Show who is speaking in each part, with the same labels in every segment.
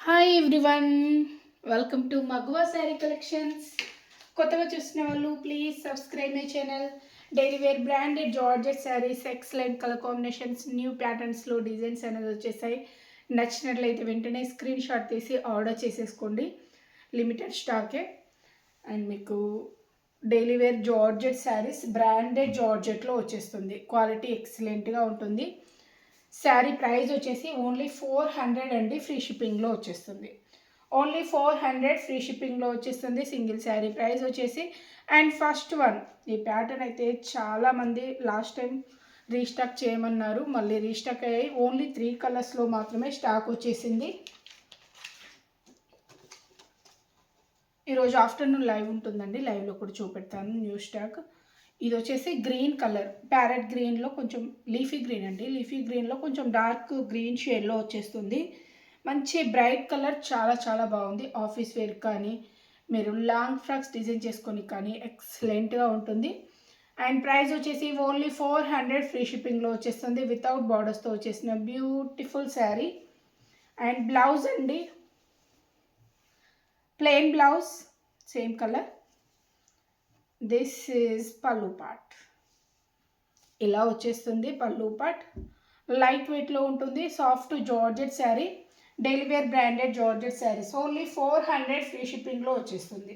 Speaker 1: Hi everyone, welcome to మగువా sari collections. కొత్తగా చూసిన వాళ్ళు please subscribe my channel. Daily wear branded georgette saris, excellent colour combinations, new ప్యాటర్న్స్లో designs అనేది వచ్చేసాయి. నచ్చినట్లయితే వెంటనే స్క్రీన్ షాట్ తీసి ఆర్డర్ చేసేసుకోండి. లిమిటెడ్ స్టాకే. అండ్ మీకు daily wear georgette saris branded జార్జెట్లో వచ్చేస్తుంది. క్వాలిటీ ఎక్సలెంట్గా ఉంటుంది. శారీ ప్రైస్ వచ్చేసి ఓన్లీ 400 అండి, ఫ్రీ షిప్పింగ్లో వచ్చేస్తుంది. ఓన్లీ 400 ఫ్రీ షిప్పింగ్లో వచ్చేస్తుంది సింగిల్ శారీ ప్రైస్ వచ్చేసి. అండ్ ఫస్ట్ వన్, ఈ ప్యాటర్న్ అయితే చాలామంది లాస్ట్ టైం రీస్టాక్ చేయమన్నారు, మళ్ళీ రీస్టాక్ అయ్యాయి. ఓన్లీ 3 కలర్స్లో మాత్రమే స్టాక్ వచ్చేసింది. ఈరోజు ఆఫ్టర్నూన్ లైవ్ ఉంటుందండి, లైవ్లో కూడా చూపెడతాను న్యూ స్టాక్. ఇది వచ్చేసి గ్రీన్ కలర్, ప్యారెట్ గ్రీన్లో కొంచెం లీఫీ గ్రీన్ అండి, లీఫీ గ్రీన్లో కొంచెం డార్క్ గ్రీన్ షేడ్లో వచ్చేస్తుంది. మంచి బ్రైట్ కలర్, చాలా చాలా బాగుంది. ఆఫీస్ వేర్ కానీ మీరు లాంగ్ ఫ్రాక్స్ డిజైన్ చేసుకొని కానీ ఎక్సలెంట్గా ఉంటుంది. అండ్ ప్రైస్ వచ్చేసి ఓన్లీ 400 ఫ్రీ షిప్పింగ్లో వచ్చేస్తుంది. వితౌట్ బార్డర్స్తో వచ్చేసిన బ్యూటిఫుల్ శారీ. అండ్ బ్లౌజ్ అండి, plain blouse, same colour. This is pallu part. ఇలా వచ్చేస్తుంది పల్లు పార్ట్. లైట్ వెయిట్లో ఉంటుంది, soft georgette sari, daily wear branded georgette saris. Only 400 free షిప్పింగ్లో వచ్చేస్తుంది.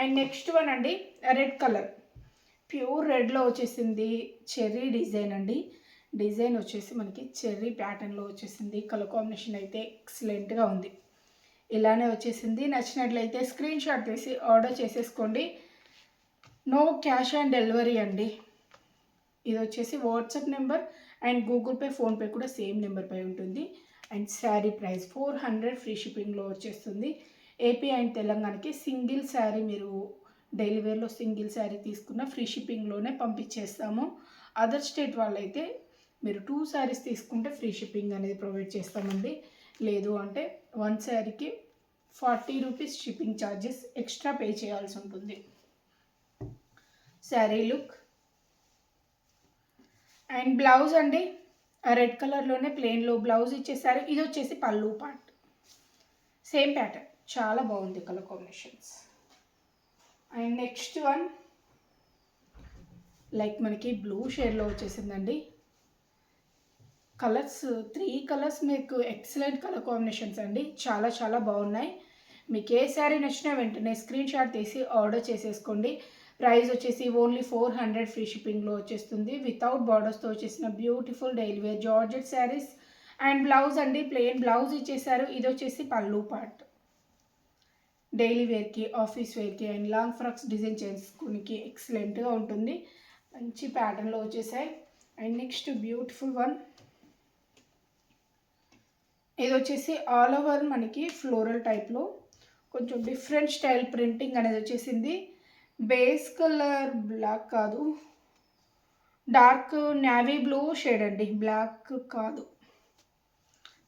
Speaker 1: అండ్ నెక్స్ట్ వన్ అండి, రెడ్ కలర్, ప్యూర్ రెడ్లో వచ్చేసింది. చెర్రీ డిజైన్ అండి, డిజైన్ వచ్చేసి మనకి చెర్రీ ప్యాటర్న్లో వచ్చేసింది. కలర్ కాంబినేషన్ అయితే ఎక్సలెంట్గా ఉంది. ఇలానే వచ్చేసింది. నచ్చినట్లయితే స్క్రీన్ షాట్ తీసి ఆర్డర్ చేసేసుకోండి. నో క్యాష్ ఆన్ డెలివరీ అండి. ఇది వచ్చేసి WhatsApp number and Google pay, PhonePe కూడా సేమ్ నెంబర్పై ఉంటుంది. అండ్ శారీ ప్రైస్ 400 ఫ్రీ షిప్పింగ్లో వచ్చేస్తుంది. ఏపీ అండ్ తెలంగాణకి సింగిల్ శారీ, మీరు డైలీ వేర్లో సింగిల్ శారీ తీసుకున్న ఫ్రీ షిప్పింగ్లోనే పంపించేస్తాము. అదర్ స్టేట్ వాళ్ళైతే మీరు 2 శారీస్ తీసుకుంటే ఫ్రీ షిప్పింగ్ అనేది ప్రొవైడ్ చేస్తామండి. లేదు అంటే 1 శారీకి 40 rupees shipping charges extra pay చేయాల్సి ఉంటుంది. శారీ లుక్. అండ్ బ్లౌజ్ అండి, రెడ్ కలర్లోనే ప్లెయిన్లో బ్లౌజ్ ఇచ్చేసారు. ఇది వచ్చేసి పల్లు పార్ట్, సేమ్ ప్యాటర్న్, చాలా బాగుంది colour combinations. And next one like మనకి బ్లూ షేడ్లో వచ్చేసిందండి. కలర్స్ 3 కలర్స్ మీకు ఎక్సలెంట్ కలర్ కాంబినేషన్స్ అండి, చాలా చాలా బాగున్నాయి. మీకు ఏ శారీ నచ్చినా వెంటనే స్క్రీన్ షాట్ తీసి ఆర్డర్ చేసేసుకోండి. ప్రైస్ వచ్చేసి ఓన్లీ 400 ఫ్రీ షిప్పింగ్లో వచ్చేస్తుంది. వితౌట్ బార్డర్స్తో వచ్చేసిన beautiful daily wear georgette saris. అండ్ బ్లౌజ్ అండి, ప్లెయిన్ బ్లౌజ్ ఇచ్చేసారు. ఇది వచ్చేసి పల్లు పార్ట్. డైలీ వేర్కి, ఆఫీస్ వేర్కి అండ్ లాంగ్ ఫ్రాక్స్ డిజైన్ చేసుకోనికి ఎక్సలెంట్గా ఉంటుంది. మంచి ప్యాటర్న్లో వచ్చేసాయి. అండ్ నెక్స్ట్ బ్యూటిఫుల్ వన్, ఇది వచ్చేసి ఆల్ ఓవర్ మనకి ఫ్లోరల్ టైప్లో కొంచెం డిఫరెంట్ స్టైల్ ప్రింటింగ్ అనేది వచ్చేసింది. బేస్ కలర్ బ్లాక్ కాదు, డార్క్ నేవీ బ్లూ షేడ్ అండి, బ్లాక్ కాదు,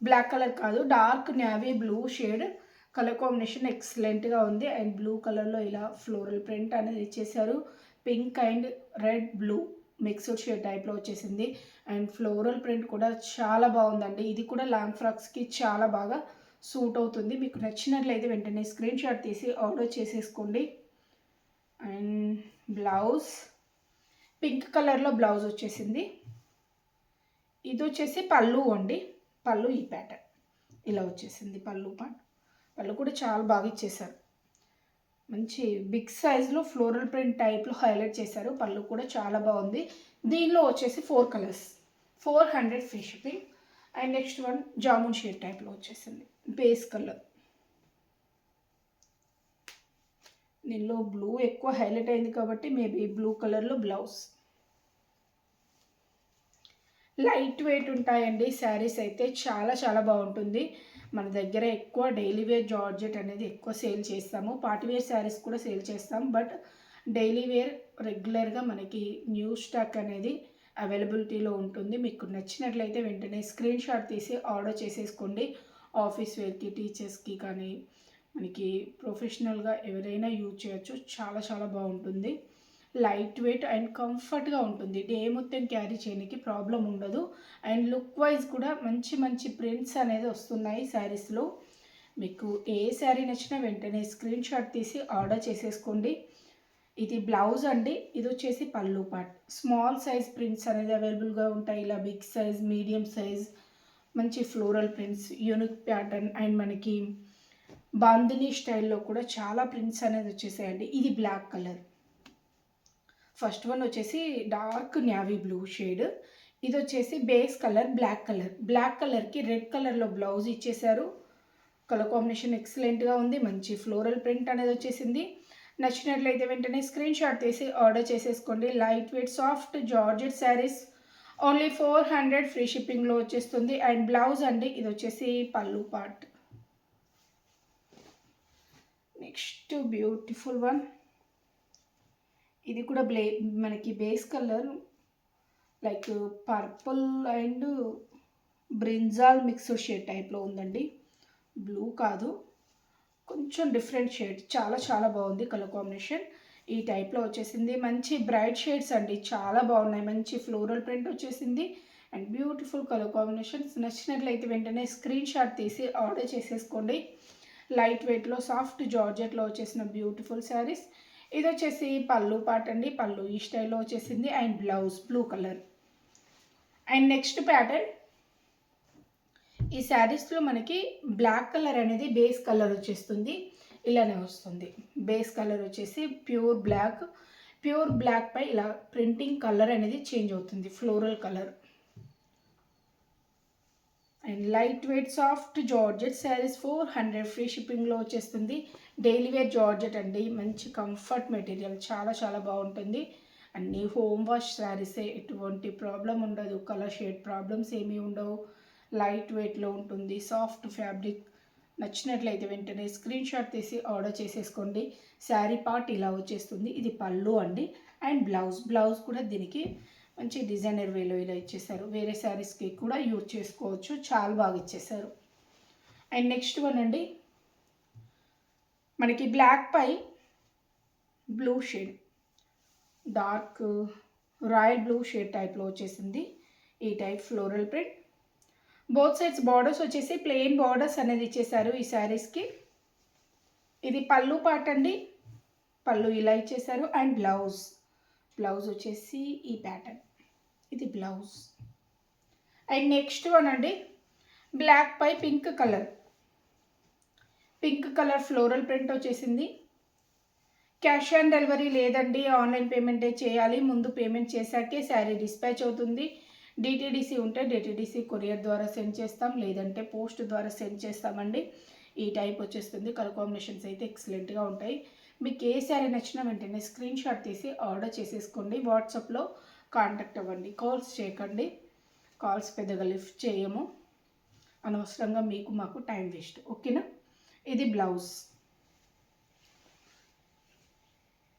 Speaker 1: బ్లాక్ కలర్ కాదు, dark navy blue shade. Colour combination ఎక్సలెంట్గా ఉంది. అండ్ బ్లూ కలర్లో ఇలా ఫ్లోరల్ ప్రింట్ అనేది ఇచ్చేసారు. Pink and red blue mixed shade టైప్లో వచ్చేసింది. అండ్ ఫ్లోరల్ ప్రింట్ కూడా చాలా బాగుందండి. ఇది కూడా లాంగ్ ఫ్రాక్స్కి చాలా బాగా సూట్ అవుతుంది. మీకు నచ్చినట్లయితే వెంటనే స్క్రీన్ షాట్ తీసి ఆర్డర్ చేసేసుకోండి. అండ్ బ్లౌజ్ పింక్ కలర్లో బ్లౌజ్ వచ్చేసింది. ఇది వచ్చేసి పళ్ళు అండి, పళ్ళు ఈ ప్యాటర్న్ ఇలా వచ్చేసింది. పళ్ళు పార్ట్, పళ్ళు కూడా చాలా బాగా ఇచ్చేసారు. మంచి బిగ్ సైజ్లో ఫ్లోరల్ ప్రింట్ టైప్లో హైలైట్ చేశారు. పళ్ళు కూడా చాలా బాగుంది. దీనిలో వచ్చేసి 4 colours, 400 free shipping. And next one jamun shade టైప్లో వచ్చేసింది, బేస్ కలర్. దీనిలో బ్లూ ఎక్కువ హైలైట్ అయింది కాబట్టి మేబీ బ్లూ కలర్లో బ్లౌజ్. లైట్ వెయిట్ ఉంటాయండి శారీస్ అయితే, చాలా చాలా బాగుంటుంది. మన దగ్గర ఎక్కువ డైలీ వేర్ జార్జెట్ అనేది ఎక్కువ సేల్ చేస్తాము. పార్టీ వేర్ శారీస్ కూడా సేల్ చేస్తాం, బట్ డైలీ వేర్ రెగ్యులర్గా మనకి న్యూ స్టాక్ అనేది అవైలబిలిటీలో ఉంటుంది. మీకు నచ్చినట్లయితే వెంటనే స్క్రీన్ షాట్ తీసి ఆర్డర్ చేసేసుకోండి. ఆఫీస్ వేర్కి, టీచర్స్కి కానీ మనకి ప్రొఫెషనల్గా ఎవరైనా యూజ్ చేయొచ్చు. చాలా చాలా బాగుంటుంది. లైట్ వెయిట్ అండ్ కంఫర్ట్గా ఉంటుంది. డే మొత్తం క్యారీ చేయడానికి ప్రాబ్లం ఉండదు. అండ్ లుక్ వైజ్ కూడా మంచి మంచి ప్రింట్స్ అనేది వస్తున్నాయి శారీస్లో. మీకు ఏ శారీ నచ్చినా వెంటనే స్క్రీన్ షాట్ తీసి ఆర్డర్ చేసేసుకోండి. ఇది బ్లౌజ్ అండి. ఇది వచ్చేసి పళ్ళు పార్ట్. స్మాల్ సైజ్ ప్రింట్స్ అనేది అవైలబుల్గా ఉంటాయి. ఇలా బిగ్ సైజ్, మీడియం సైజ్, మంచి floral prints, unique pattern and మనకి బాందినీ స్టైల్లో కూడా చాలా ప్రింట్స్ అనేది వచ్చేసాయండి. ఇది బ్లాక్ కలర్. ఫస్ట్ వన్ వచ్చేసి డార్క్ నేవీ బ్లూ షేడ్. ఇది వచ్చేసి base colour black colour. Black కలర్కి రెడ్ కలర్లో బ్లౌజ్ ఇచ్చేసారు. కలర్ కాంబినేషన్ ఎక్సలెంట్గా ఉంది. మంచి ఫ్లోరల్ ప్రింట్ అనేది వచ్చేసింది. నచ్చినట్లయితే వెంటనే స్క్రీన్ షాట్ తీసి ఆర్డర్ చేసేసుకోండి. Light weight soft georgette saris only 400 free షిప్పింగ్లో వచ్చేస్తుంది. అండ్ బ్లౌజ్ అండి. ఇది వచ్చేసి పళ్ళు పార్ట్. Next beautiful one. ఇది కూడా మనకి base colour like purple and brinjal mixed shade టైప్లో ఉందండి. బ్లూ కాదు, కొంచెం డిఫరెంట్ షేడ్. చాలా చాలా బాగుంది కలర్ కాంబినేషన్. ఈ టైప్లో వచ్చేసింది. మంచి బ్రైట్ షేడ్స్ అండి, చాలా బాగున్నాయి. మంచి ఫ్లోరల్ ప్రింట్ వచ్చేసింది అండ్ బ్యూటిఫుల్ కలర్ కాంబినేషన్స్. నచ్చినట్లయితే వెంటనే స్క్రీన్ షాట్ తీసి ఆర్డర్ చేసేసుకోండి. లైట్ వెయిట్లో సాఫ్ట్ జార్జెట్లో వచ్చేసిన బ్యూటిఫుల్ శారీస్. ఇది వచ్చేసి పళ్ళు పార్ట్ అండి. పళ్ళు ఈ స్టైల్లో వచ్చేసింది and blouse blue colour. And next pattern, ఈ శారీస్లో మనకి బ్లాక్ కలర్ అనేది బేస్ కలర్ వచ్చేస్తుంది. ఇలానే వస్తుంది. బేస్ కలర్ వచ్చేసి ప్యూర్ బ్లాక్ పై ఇలా ప్రింటింగ్ కలర్ అనేది చేంజ్ అవుతుంది, floral colour. And light weight soft georgette saris 400 free షిప్పింగ్లో వచ్చేస్తుంది. డైలీ వేర్ జార్జెట్ అండి. మంచి కంఫర్ట్ మెటీరియల్, చాలా చాలా బాగుంటుంది. అన్నీ హోమ్ వాష్ శారీసే, ఎటువంటి ప్రాబ్లం ఉండదు. కలర్ షేడ్ ప్రాబ్లమ్స్ ఏమీ ఉండవు. లైట్ వెయిట్లో ఉంటుంది, సాఫ్ట్ ఫ్యాబ్రిక్. నచ్చినట్లయితే వెంటనే స్క్రీన్ షాట్ తీసి ఆర్డర్ చేసేసుకోండి. శారీ పార్ట్ ఇలా వచ్చేస్తుంది. ఇది పళ్ళు అండి. అండ్ బ్లౌజ్ కూడా దీనికి మంచి డిజైనర్ వేలో ఇలా ఇచ్చేసారు. వేరే శారీస్కి కూడా యూజ్ చేసుకోవచ్చు. చాలా బాగా ఇచ్చేసారు. అండ్ నెక్స్ట్ వన్ అండి, మనకి బ్లాక్ పై blue shade, dark royal blue shade టైప్లో వచ్చేసింది. ఈ type floral print. Both sides borders వచ్చేసి ప్లెయిన్ బార్డర్స్ అనేది ఇచ్చేసారు ఈ శారీస్కి. ఇది పళ్ళు పార్ట్ అండి. పళ్ళు ఇలా ఇచ్చేసారు అండ్ బ్లౌజ్ వచ్చేసి ఈ ప్యాటర్న్. ఇది బ్లౌజ్. అండ్ నెక్స్ట్ వన్ అండి, బ్లాక్ పై పింక్ కలర్ ఫ్లోరల్ ప్రింట్ వచ్చేసింది. క్యాష్ ఆన్ డెలివరీ లేదండి, ఆన్లైన్ పేమెంటే చేయాలి. ముందు పేమెంట్ చేశాకే శారీ డిస్పాచ్ అవుతుంది. డిటీడీసీ ఉంటే డిటీడీసీ కొరియర్ ద్వారా సెండ్ చేస్తాం, లేదంటే పోస్ట్ ద్వారా సెండ్ చేస్తామండి. ఈ టైప్ వచ్చేస్తుంది. కలర్ కాంబినేషన్స్ అయితే ఎక్సలెంట్గా ఉంటాయి. మీకు ఏ శారీ నచ్చినా వెంటనే స్క్రీన్ షాట్ తీసి ఆర్డర్ చేసేసుకోండి. వాట్సాప్లో కాంటాక్ట్ అవ్వండి. కాల్స్ చేయకండి, కాల్స్ పెద్దగా లిఫ్ట్ చేయము. అనవసరంగా మీకు మాకు టైం వేస్ట్. ఓకేనా? ఇది బ్లౌజ్.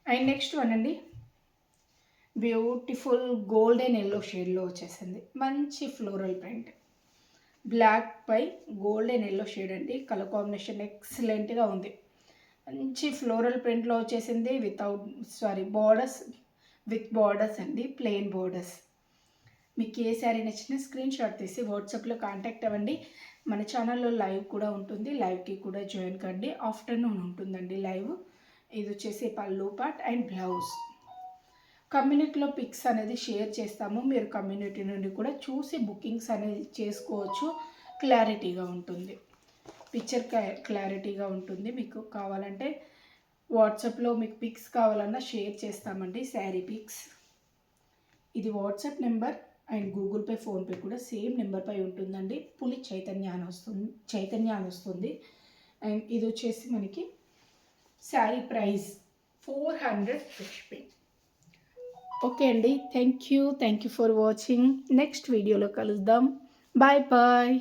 Speaker 1: అండ్ నెక్స్ట్ వన్ అండి, బ్యూటిఫుల్ గోల్డెన్ ఎల్లో షేడ్లో వచ్చేసింది. మంచి ఫ్లోరల్ ప్రింట్. బ్లాక్ పై గోల్డెన్ ఎల్లో షేడ్ అండి. కలర్ కాంబినేషన్ ఎక్సలెంట్గా ఉంది. మంచి ఫ్లోరల్ ప్రింట్లో వచ్చేసింది. బార్డర్స్ విత్ బార్డర్స్ అండి, ప్లెయిన్ బార్డర్స్. మీకు ఏ శారీ నచ్చినా స్క్రీన్ షాట్ తీసి వాట్సాప్లో కాంటాక్ట్ అవ్వండి. మన ఛానల్లో లైవ్ కూడా ఉంటుంది, లైవ్కి కూడా జాయిన్ కండి. ఆఫ్టర్నూన్ ఉంటుందండి లైవ్. ఇది వచ్చేసి పళ్ళు పార్ట్ అండ్ బ్లౌజ్. కమ్యూనిటీలో పిక్స్ అనేది షేర్ చేస్తాము. మీరు కమ్యూనిటీ నుండి కూడా చూసి బుకింగ్స్ అనేది చేసుకోవచ్చు. క్లారిటీగా ఉంటుంది, పిక్చర్ క్లారిటీగా ఉంటుంది. మీకు కావాలంటే వాట్సాప్లో మీకు పిక్స్ కావాలన్నా షేర్ చేస్తామండి, శారీ పిక్స్. ఇది WhatsApp number and Google pay, PhonePe కూడా సేమ్ నెంబర్పై ఉంటుందండి. పులి చైతన్య అని వస్తుంది. అండ్ ఇది వచ్చేసి మనకి శారీ ప్రైస్ 400 షిప్పింగ్. ఓకే అండి, thank you for watching. Next వీడియోలో కలుద్దాం. బాయ్.